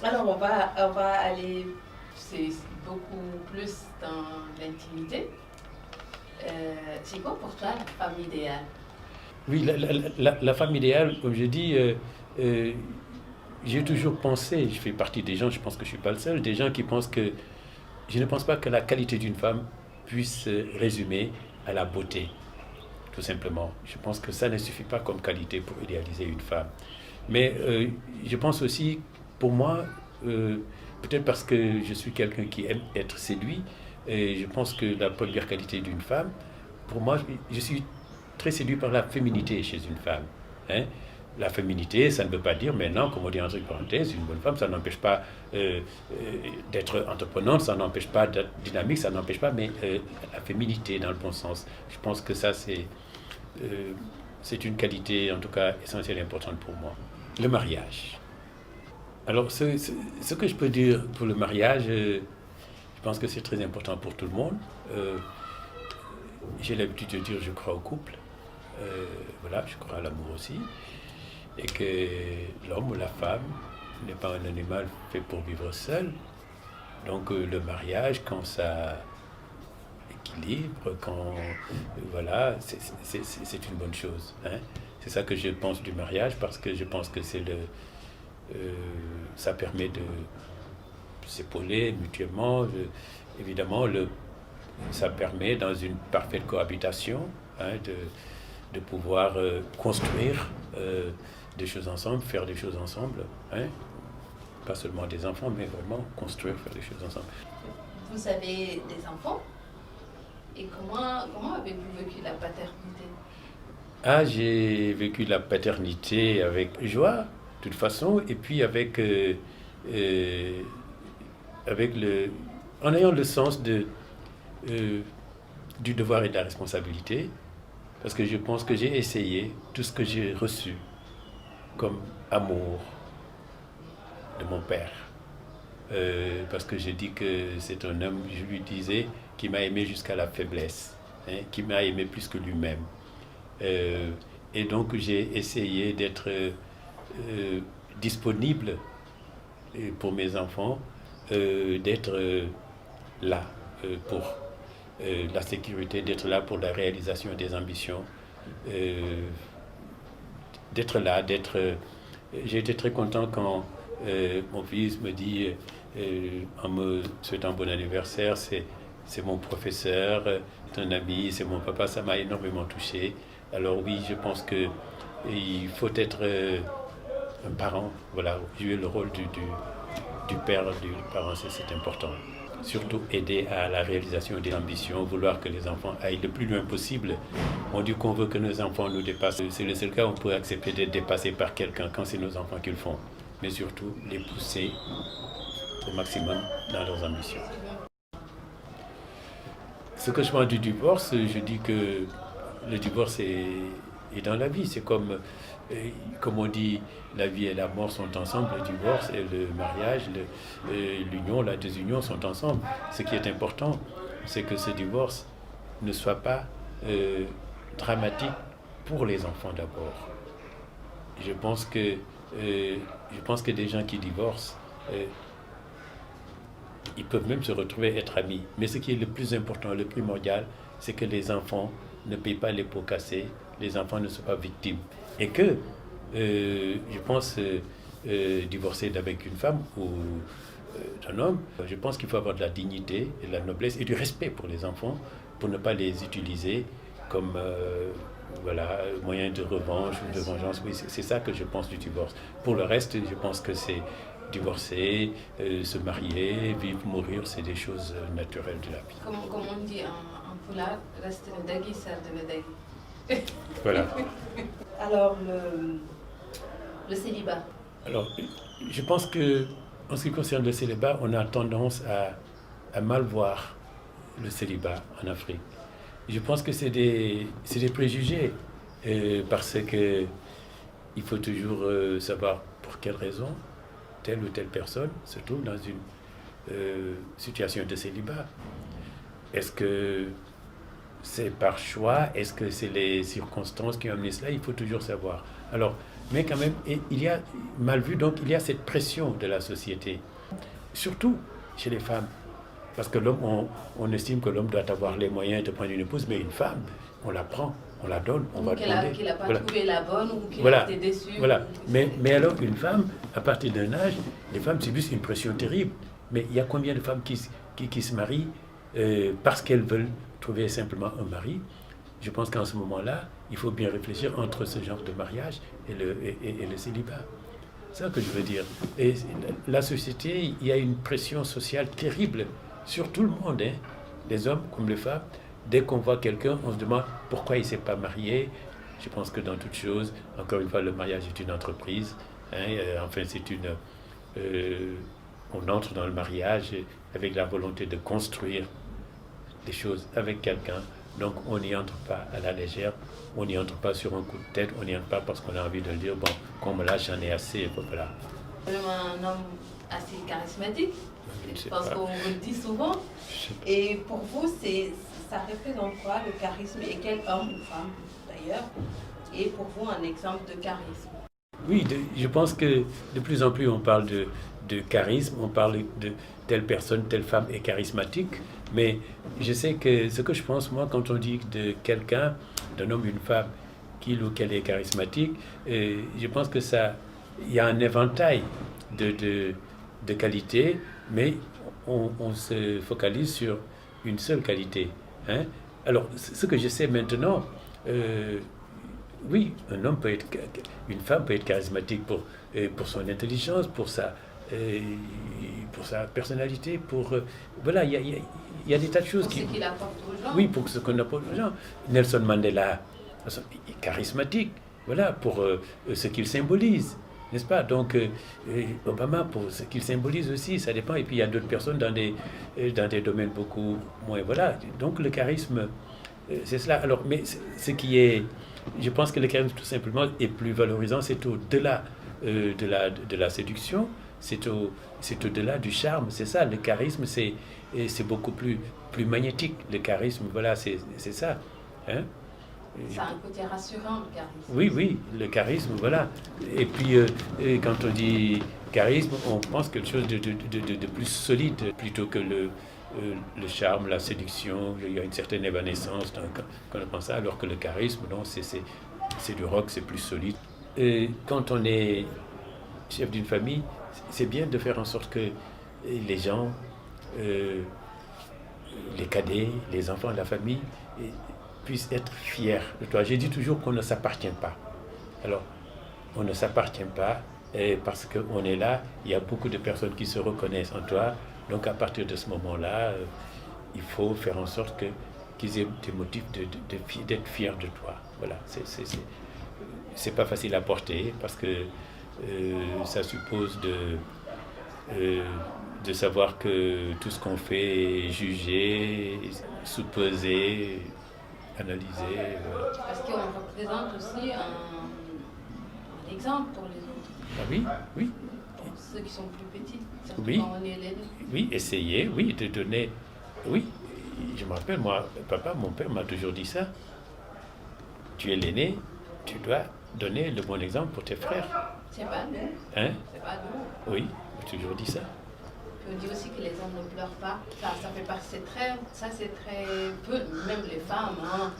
Alors, on va aller c'est beaucoup plus dans l'intimité. C'est quoi pour toi la femme idéale? Oui, la femme idéale, comme je dis, euh, j'ai toujours pensé, je fais partie des gens, je pense que je ne suis pas le seul, des gens qui pensent que je ne pense pas que la qualité d'une femme puisse se résumer à la beauté, tout simplement. Je pense que ça ne suffit pas comme qualité pour idéaliser une femme. Mais je pense aussi, pour moi, euh, peut-être parce que je suis quelqu'un qui aime être séduit, et je pense que la première qualité d'une femme, pour moi, je suis très séduit par la féminité chez une femme. Hein. La féminité, ça ne veut pas dire maintenant, comme on dit entre parenthèses, une bonne femme, ça n'empêche pas d'être entreprenante, ça n'empêche pas d'être dynamique, ça n'empêche pas, mais la féminité dans le bon sens. Je pense que ça, euh, c'est une qualité, en tout cas, essentielle et importante pour moi. Le mariage. Alors, ce que je peux dire pour le mariage, je pense que c'est très important pour tout le monde. Euh, j'ai l'habitude de dire je crois au couple. Voilà, je crois à l'amour aussi. Et que l'homme ou la femme n'est pas un animal fait pour vivre seul. Donc le mariage, quand ça équilibre, quand voilà, c'est une bonne chose. Hein. C'est ça que je pense du mariage parce que je pense que euh, ça permet de s'épauler mutuellement. Évidemment, ça permet dans une parfaite cohabitation hein, de pouvoir construire des choses ensemble, faire des choses ensemble. Hein. Pas seulement des enfants, mais vraiment construire, faire des choses ensemble. Vous avez des enfants et comment avez-vous vécu la paternité? Ah, j'ai vécu la paternité avec joie, de toute façon, et puis euh, avec en ayant le sens euh, du devoir et de la responsabilité, parce que je pense que j'ai essayé tout ce que j'ai reçu comme amour de mon père. Parce que je dis que c'est un homme, je lui disais, qui m'a aimé jusqu'à la faiblesse, hein, qui m'a aimé plus que lui-même. Euh, et donc j'ai essayé d'être disponible pour mes enfants, d'être là pour la sécurité, d'être là pour la réalisation des ambitions, euh, d'être là, j'ai été très content quand mon fils me dit, en me souhaitant bon anniversaire, c'est mon professeur, c'est un ami, c'est mon papa, ça m'a énormément touché. Alors oui, je pense que il faut être un parent, voilà, jouer le rôle du père, du parent, c'est important. Surtout aider à la réalisation des ambitions, vouloir que les enfants aillent le plus loin possible. On dit qu'on veut que nos enfants nous dépassent. C'est le seul cas où on pourrait accepter d'être dépassé par quelqu'un quand c'est nos enfants qui le font. Mais surtout, les pousser au maximum dans leurs ambitions. Ce que je pense du divorce, je dis que le divorce est dans la vie. C'est comme on dit, la vie et la mort sont ensemble, le divorce et le mariage, l'union, la désunion sont ensemble. Ce qui est important, c'est que ce divorce ne soit pas dramatique pour les enfants d'abord. Je pense que, je pense que des gens qui divorcent, euh, ils peuvent même se retrouver être amis. Mais ce qui est le plus important, le primordial, c'est que les enfants ne payent pas les pots cassés, les enfants ne sont pas victimes. Et que, je pense, divorcer d'avec une femme ou d'un homme, je pense qu'il faut avoir de la dignité, et de la noblesse et du respect pour les enfants, pour ne pas les utiliser comme voilà, moyen de revanche ou de vengeance. Oui, c'est ça que je pense du divorce. Pour le reste, je pense que c'est divorcer, se marier, vivre, mourir, c'est des choses naturelles de la vie. Comme on dit en pulaar, reste le dagui, sert de le dagui. Voilà. Alors, le célibat. Alors, je pense que, en ce qui concerne le célibat, on a tendance à mal voir le célibat en Afrique. Je pense que c'est des préjugés, parce que il faut toujours savoir pour quelle raison telle ou telle personne se trouve dans une situation de célibat. Est-ce que c'est par choix? Est-ce que c'est les circonstances qui ont amené cela? Il faut toujours savoir. Alors, mais quand même, il y a, mal vu, donc il y a cette pression de la société, surtout chez les femmes. Parce que l'homme, on estime que l'homme doit avoir les moyens de prendre une épouse, mais une femme, on la prend, on la donne, on va demander. Qu'il n'a pas trouvé la bonne ou qu'il voilà. a été déçu. Voilà. Mais alors, une femme, à partir d'un âge, les femmes subissent une pression terrible. Mais il y a combien de femmes qui se marient parce qu'elles veulent trouver simplement un mari? Je pense qu'en ce moment-là, il faut bien réfléchir entre ce genre de mariage et le célibat. C'est ça que je veux dire. Et la société, il y a une pression sociale terrible sur tout le monde, hein, les hommes comme les femmes. Dès qu'on voit quelqu'un, on se demande pourquoi il ne s'est pas marié. Je pense que dans toute chose, encore une fois, le mariage est une entreprise. Hein, enfin, on entre dans le mariage avec la volonté de construire des choses avec quelqu'un. Donc, on n'y entre pas à la légère, on n'y entre pas sur un coup de tête, on n'y entre pas parce qu'on a envie de dire, bon, comme là, j'en ai assez, voilà. Vraiment un homme assez charismatique, je pense qu'on vous le dit souvent. Et pour vous, ça représente quoi le charisme? Et quel homme ou femme, d'ailleurs, est pour vous un exemple de charisme? Oui, je pense que de plus en plus, on parle de charisme, on parle de telle personne, telle femme est charismatique. Mais je sais que ce que je pense, moi, quand on dit de quelqu'un, d'un homme, une femme, qu'il ou qu'elle est charismatique, je pense que il y a un éventail de qualités, mais on se focalise sur une seule qualité. Hein? Alors, ce que je sais maintenant, oui, une femme peut être charismatique pour son intelligence, pour sa personnalité, voilà, il y a des tas de choses pour ce qu'il apporte aux gens. Oui, pour ce qu'on apporte aux gens. Nelson Mandela est charismatique, voilà, pour ce qu'il symbolise, n'est-ce pas? Donc, Obama, pour ce qu'il symbolise aussi, ça dépend. Et puis, il y a d'autres personnes dans des domaines beaucoup moins, voilà. Donc, le charisme, c'est cela. Alors, mais je pense que le charisme, tout simplement, est plus valorisant. C'est au-delà de la séduction. C'est au-delà du charme, c'est ça, le charisme, c'est beaucoup plus magnétique, le charisme, voilà, c'est ça. Hein? Ça a un côté rassurant, le charisme. Oui, le charisme, voilà. Et puis, quand on dit charisme, on pense quelque chose de plus solide, plutôt que le charme, la séduction, il y a une certaine évanescence quand on pense ça, alors que le charisme, non, c'est du rock, c'est plus solide. Quand on est chef d'une famille, c'est bien de faire en sorte que les gens, les cadets, les enfants de la famille, puissent être fiers de toi. J'ai dit toujours qu'on ne s'appartient pas. Alors, on ne s'appartient pas parce qu'on est là, il y a beaucoup de personnes qui se reconnaissent en toi. Donc, à partir de ce moment-là, il faut faire en sorte qu'ils aient des motifs d'être fiers de toi. Voilà, c'est pas facile à porter parce que ça suppose de savoir que tout ce qu'on fait est jugé, sous-pesé, analysé. Voilà. Parce qu'on représente aussi un exemple pour les autres. Ah oui, oui. Pour ceux qui sont plus petits, surtout oui. quand on est l'aîné. Oui, essayer, oui, de donner. Oui, je me rappelle, moi, mon père m'a toujours dit ça. Tu es l'aîné, tu dois donner le bon exemple pour tes frères. C'est pas nous. Hein? C'est pas nous. Oui, j'ai toujours dit ça. Puis on dit aussi que les hommes ne pleurent pas. Ça fait partie, c'est très peu, même les femmes, hein.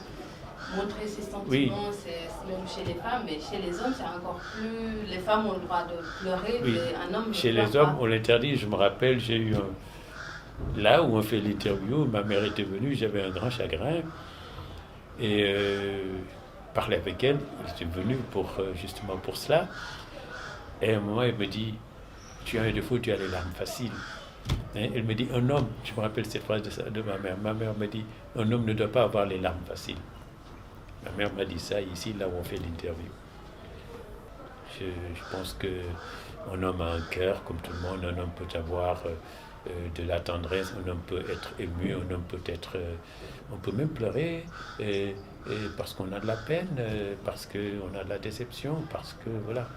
Montrer ses sentiments, oui. C'est même chez les femmes, mais chez les hommes, c'est encore plus. Les femmes ont le droit de pleurer, oui. mais un homme ne chez pleure les hommes, pas. on l'interdit. Je me rappelle, j'ai eu là où on fait l'interview, ma mère était venue, j'avais un grand chagrin. Et parler avec elle, j'étais venu justement pour cela. Et à un moment, elle me dit, tu as un défaut, tu as les larmes faciles. Et elle me dit, un homme, je me rappelle cette phrase de ma mère. Ma mère me dit, un homme ne doit pas avoir les larmes faciles. Ma mère m'a dit ça ici, là où on fait l'interview. Je pense qu'un homme a un cœur, comme tout le monde. Un homme peut avoir de la tendresse, un homme peut être ému, un homme peut être... on peut même pleurer parce qu'on a de la peine, parce qu'on a de la déception, parce que... Voilà.